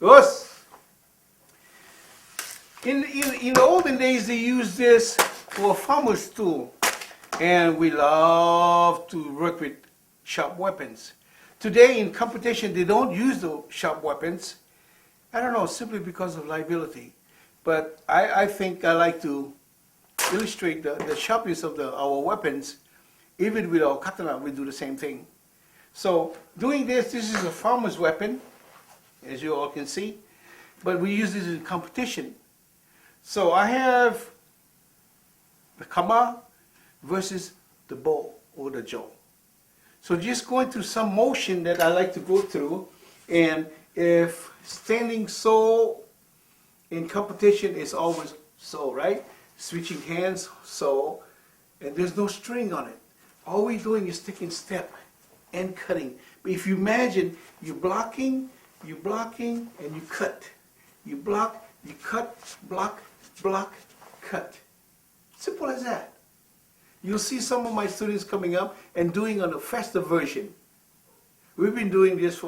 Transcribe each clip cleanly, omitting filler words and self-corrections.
Us. In the olden days, they used this for a farmer's tool, and we love to work with sharp weapons. Today, in competition, they don't use the sharp weapons. I don't know, simply because of liability. But I think I like to illustrate the sharpness of our weapons. Even with our katana, we do the same thing. So doing this is a farmer's weapon, as you all can see, but we use this in competition. So I have the kama versus the bow or the jo. So just going through some motion that I like to go through, and if standing so in competition is always so, right? Switching hands so, and there's no string on it. All we're doing is taking step and cutting. But if you imagine you're blocking, and you cut. You block, you cut, block, block, cut. Simple as that. You'll see some of my students coming up and doing on a faster version. We've been doing this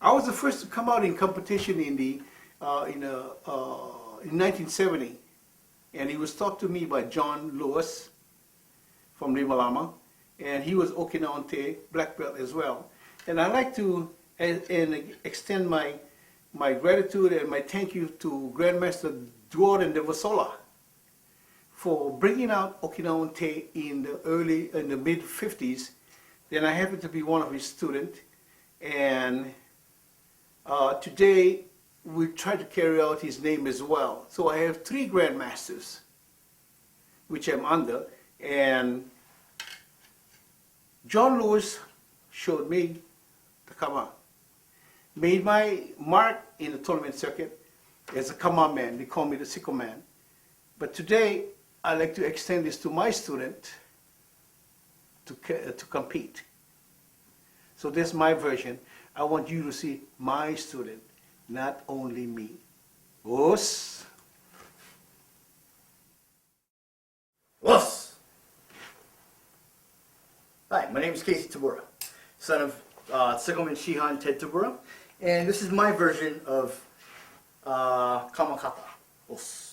I was the first to come out in competition in 1970. And he was taught to me by John Lewis from Limalama. And he was Okinawan Te, black belt as well. And I'd like to extend my gratitude and my thank you to Grandmaster Duorden de Vasola for bringing out Okinawan Te in the mid 50s. Then I happened to be one of his students, and today we try to carry out his name as well. So I have 3 grandmasters, which I'm under, and John Lewis showed me the kama. Made my mark in the tournament circuit as a kama man. They call me the Siko man. But today, I like to extend this to my student to compete. So that's my version. I want you to see my student, not only me. Os. Os. Hi, my name is Ted Tabura, son of Segoman Shihan Ted Tabura, and this is my version of Kamakata. Os.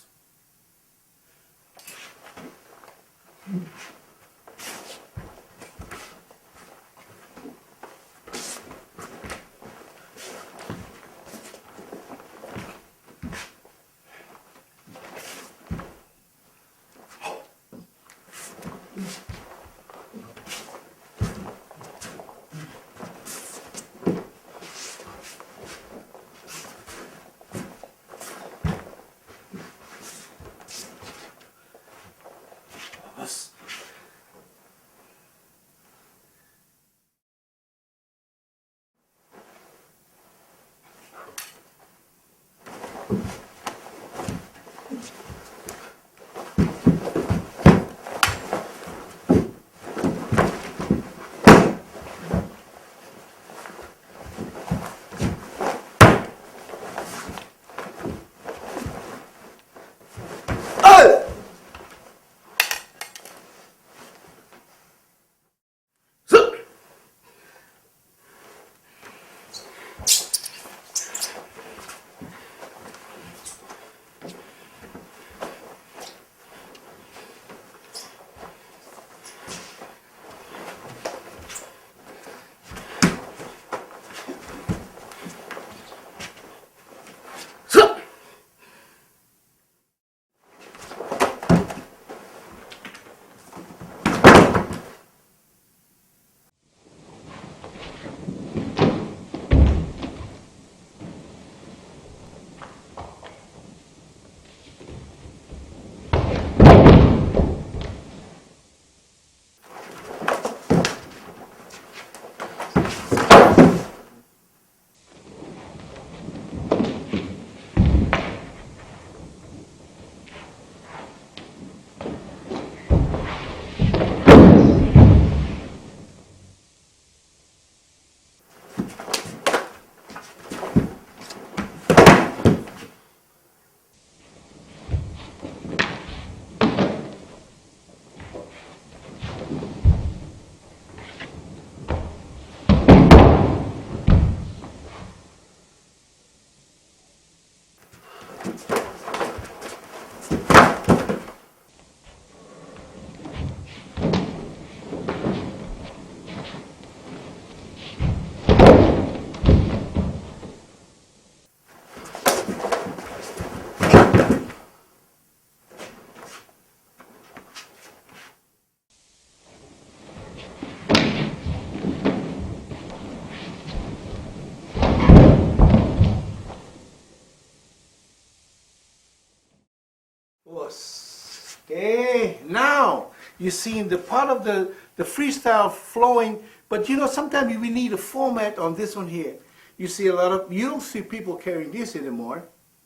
You're seeing the part of the freestyle flowing, but you know, sometimes we need a format on this one here. You see a lot of, you don't see people carrying this anymore,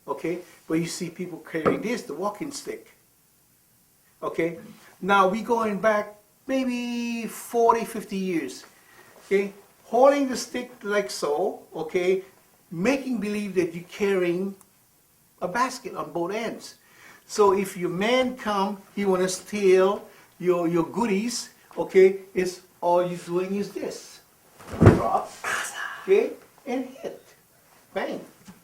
okay? But you see people carrying this, the walking stick, okay? Now we going back maybe 40, 50 years, okay? Holding the stick like so, okay? Making believe that you're carrying a basket on both ends. So if your man come, he want to steal your goodies, okay, it's all you're doing is this. Drop, okay, and hit. Bang,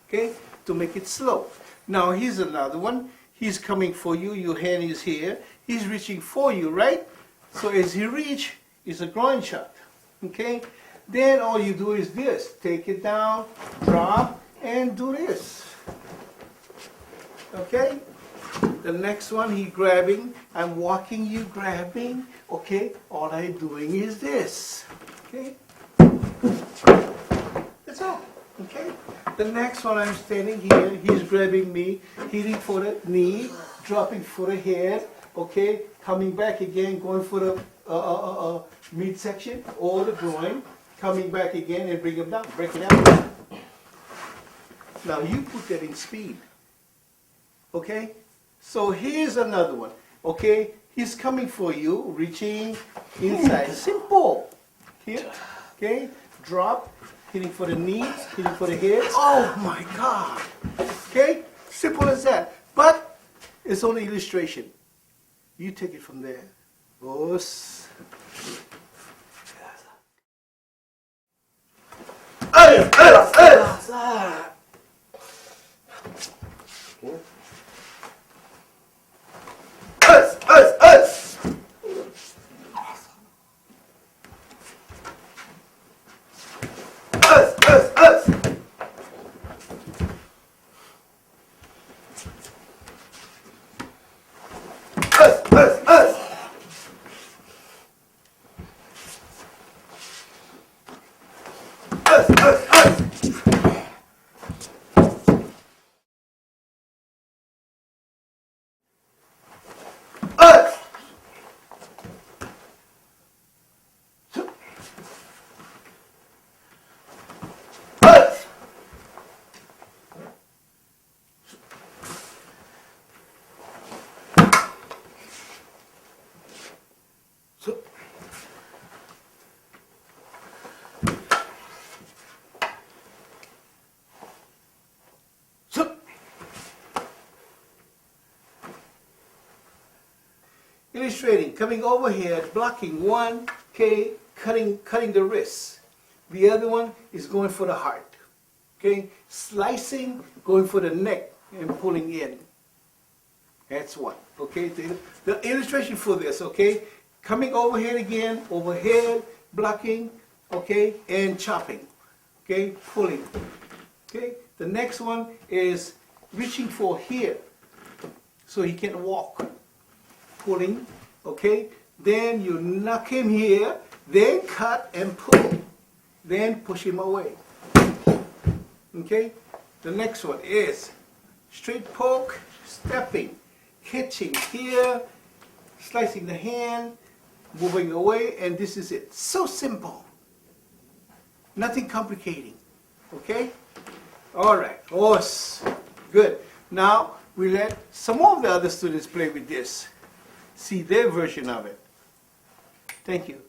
okay, to make it slow. Now here's another one. He's coming for you, your hand is here. He's reaching for you, right? So as he reach, it's a groin shot, okay? Then all you do is this. Take it down, drop, and do this. Okay? The next one, he grabbing. I'm walking, you grabbing. Okay? All I'm doing is this. Okay? That's all. Okay? The next one, I'm standing here. He's grabbing me, hitting for the knee, dropping for the head. Okay? Coming back again, going for the midsection or the groin. Coming back again and bring him down. Break it out. Now you put that in speed. Okay? So here's another one. Okay? He's coming for you, reaching inside. Simple. Hit. Okay? Drop. Hitting for the knees, hitting for the head. Oh my God. Okay? Simple as that. But it's only illustration. You take it from there. Os. Illustrating, coming over here, blocking one, okay, cutting the wrist. The other one is going for the heart. Okay, slicing, going for the neck and pulling in. That's one. Okay, the illustration for this, okay, coming overhead again, overhead, blocking, okay, and chopping. Okay, pulling. Okay, the next one is reaching for here so he can walk. Pulling, okay, then you knock him here, then cut and pull, then push him away. Okay, the next one is straight poke, stepping, catching here, slicing the hand, moving away, and this is it. So simple. Nothing complicating. Okay? All right. Awesome. Good. Now we let some of the other students play with this. See their version of it. Thank you.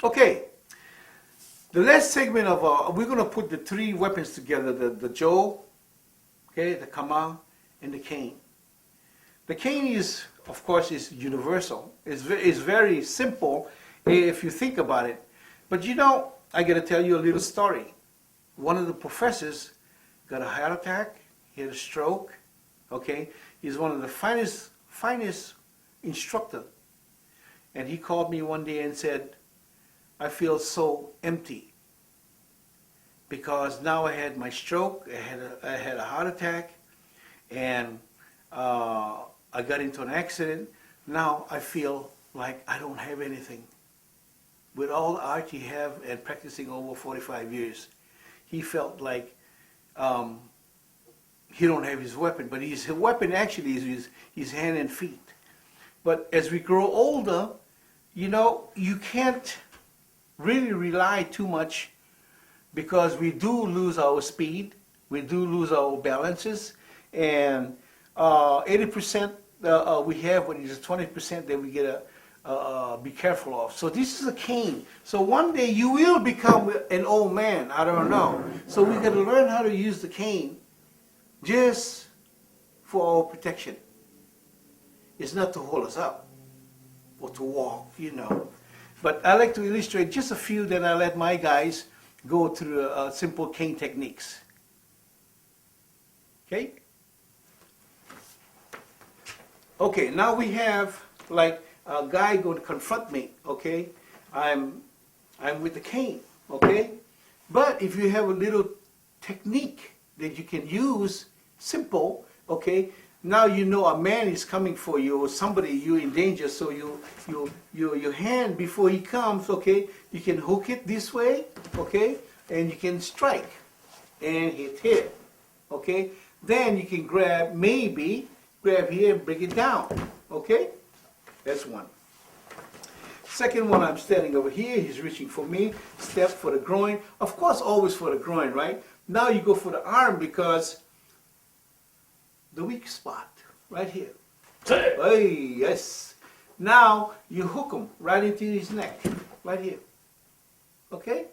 Okay, the last segment of we're going to put the three weapons together: the jo, okay, the kama, and the cane. The cane is, of course, is universal. It's very simple if you think about it. But you know, I got to tell you a little story. One of the professors got a heart attack. He had a stroke. Okay, he's one of the finest instructor. And he called me one day and said, I feel so empty because now I had my stroke, I had a heart attack, and I got into an accident. Now I feel like I don't have anything. With all the art he have and practicing over 45 years, he felt like he don't have his weapon, but his weapon actually is his hand and feet. But as we grow older, you know, you can't really rely too much because we do lose our speed, we do lose our balances, and 80% we have, but it's 20% that we get to be careful of. So this is a cane. So one day you will become an old man, I don't know. So we got to learn how to use the cane just for our protection. It's not to hold us up or to walk, you know. But I like to illustrate just a few, then I let my guys go through simple cane techniques. Okay? Okay, now we have like a guy going to confront me, okay? I'm with the cane, okay? But if you have a little technique that you can use, simple, okay? Now you know a man is coming for you or somebody you're in danger, so your hand before he comes, okay, you can hook it this way, okay, and you can strike and hit, okay. Then you can grab maybe, grab here, bring it down. Okay? That's one. Second one, I'm standing over here. He's reaching for me. Step for the groin. Of course, always for the groin, right? Now you go for the arm because the weak spot, right here. Hey, yes. Now you hook him right into his neck, right here. Okay?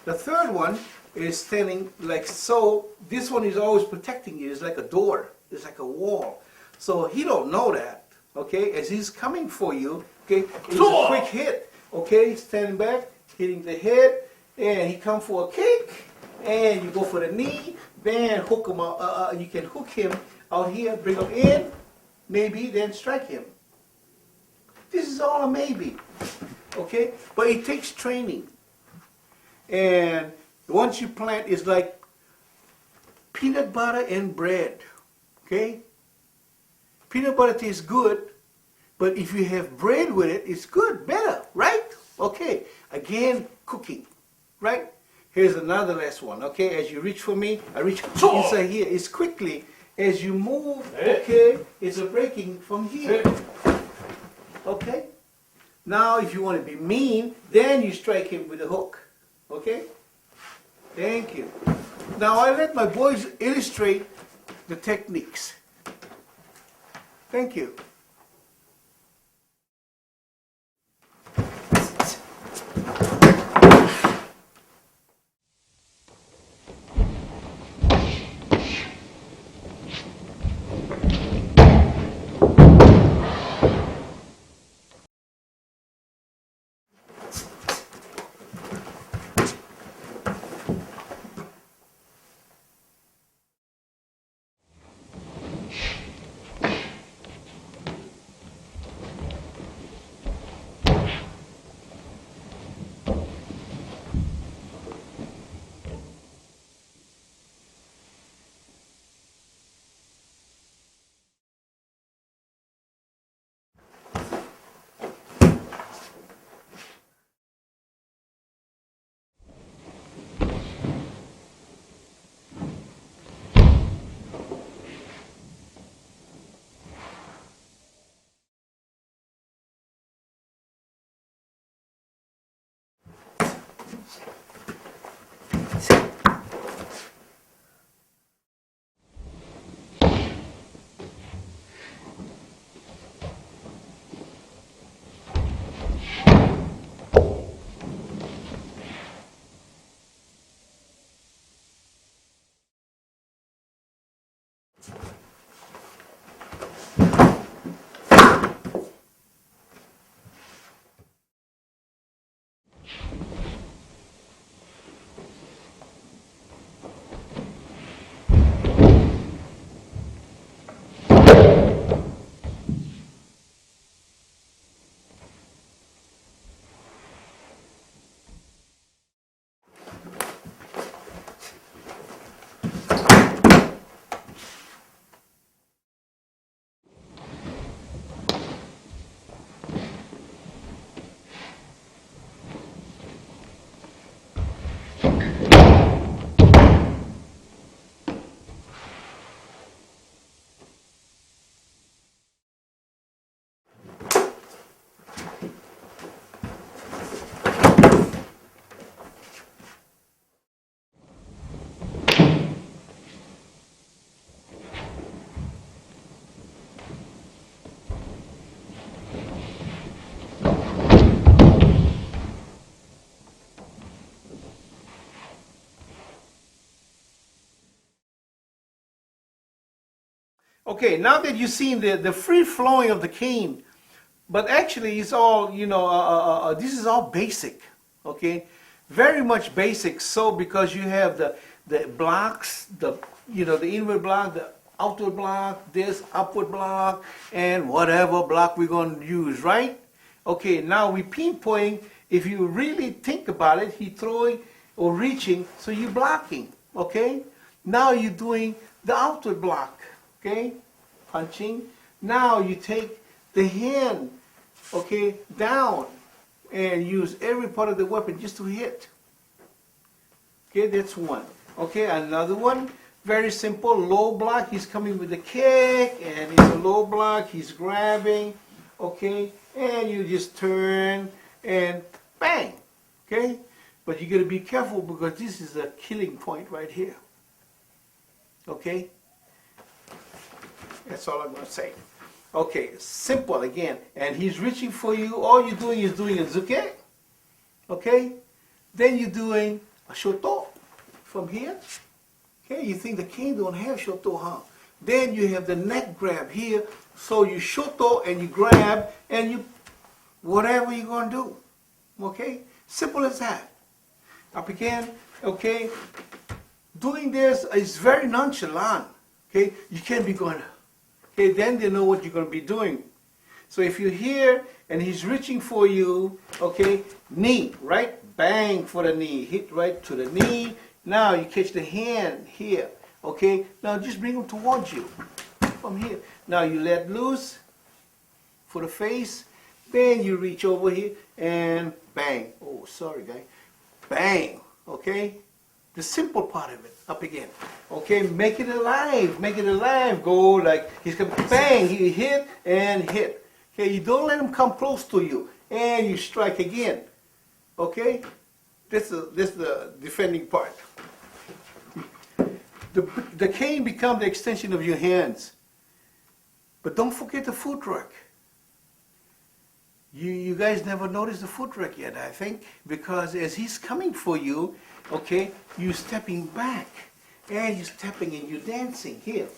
The third one is standing like so. This one is always protecting you. It's like a door. It's like a wall. So he don't know that. Okay? As he's coming for you, okay, it's a quick hit. Okay? Standing back, hitting the head, and he come for a kick, and you go for the knee, then hook him out. You can hook him out here, bring him in, maybe, then strike him. This is all a maybe. Okay? But it takes training. And once you plant, it's like peanut butter and bread. Okay? Peanut butter tastes good, but if you have bread with it, it's good, better, right? Okay. Again, cooking, right? Here's another last one. Okay, as you reach for me, I reach inside here. It's quickly as you move. Okay, it's a breaking from here. Okay. Now, if you want to be mean, then you strike him with a hook. Okay? Thank you. Now, I let my boys illustrate the techniques. Thank you. Okay, now that you've seen the free flowing of the cane, but actually it's all, this is all basic, okay? Very much basic, so because you have the blocks, the inward block, the outward block, this upward block, and whatever block we're going to use, right? Okay, now we pinpointing, if you really think about it, he throwing or reaching, so you're blocking, okay? Now you're doing the outward block. Okay, punching. Now you take the hand, okay, down and use every part of the weapon just to hit. Okay, that's one. Okay, another one. Very simple, low block, he's coming with a kick, and it's a low block, he's grabbing, okay, and you just turn and bang, okay? But you gotta be careful because this is a killing point right here, okay? That's all I'm gonna say. Okay, simple again, and he's reaching for you, all you're doing is doing a zuke, okay? Then you're doing a shoto from here. Okay, you think the cane don't have shoto, huh? Then you have the neck grab here, so you shoto and you grab and you, whatever you're gonna do, okay? Simple as that. Up again, okay? Doing this is very nonchalant, okay? You can't be going, okay, then they know what you're gonna be doing. So if you're here and he's reaching for you, okay, knee, right? Bang for the knee, hit right to the knee. Now you catch the hand here, okay? Now just bring them towards you from here. Now you let loose for the face. Then you reach over here and bang. Oh, sorry, guy. Bang, okay? The simple part of it, up again. Okay, make it alive, make it alive. Go like, he's coming, bang, he hit and hit. Okay, you don't let him come close to you. And you strike again, okay? This is the defending part. The cane becomes the extension of your hands. But don't forget the footwork. You guys never noticed the footwork yet, I think, because as he's coming for you, okay, you're stepping back, and you're stepping and you're dancing here,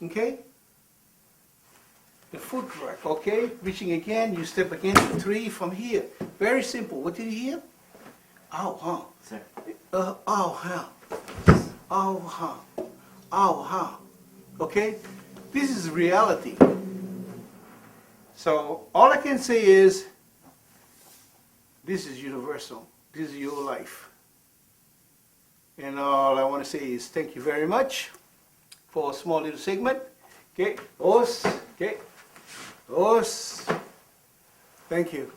okay? The footwork, okay? Reaching again, you step again, 3 from here. Very simple. What did you hear? Ow, huh? Sir. Ow, huh? Ow, huh? Ow, huh? Okay? This is reality. So all I can say is, this is universal. This is your life. And all I want to say is thank you very much for a small little segment. Okay? Os. Okay? Os. Thank you.